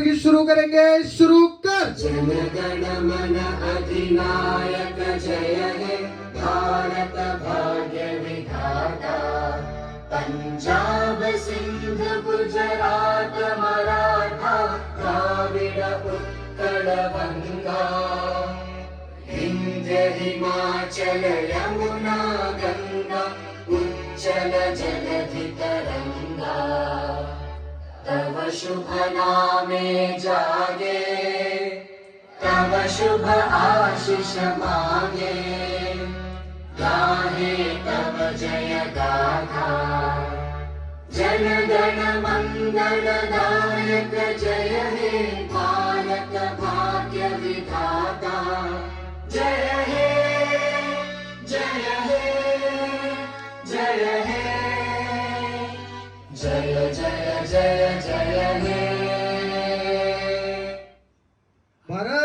शुरू करेंगे, शुरू कर। जन गण मन अधिनायक जय हे भारत भाग्य विधाता। पंजाब सिंध गुजरात मराठा द्राविड उत्कल बंगा। विंध्य हिमाचल यमुना गंगा उच्चल जलधि तरंगा। तव शुभ नामे जागे तव शुभ आशीष मांगे। गाहे तव जय गाथा जन गण मंगल दायक जय हे भारत भाग्य विधाता। जय हे जय हे जय हे जय जय जय जय हे। भारत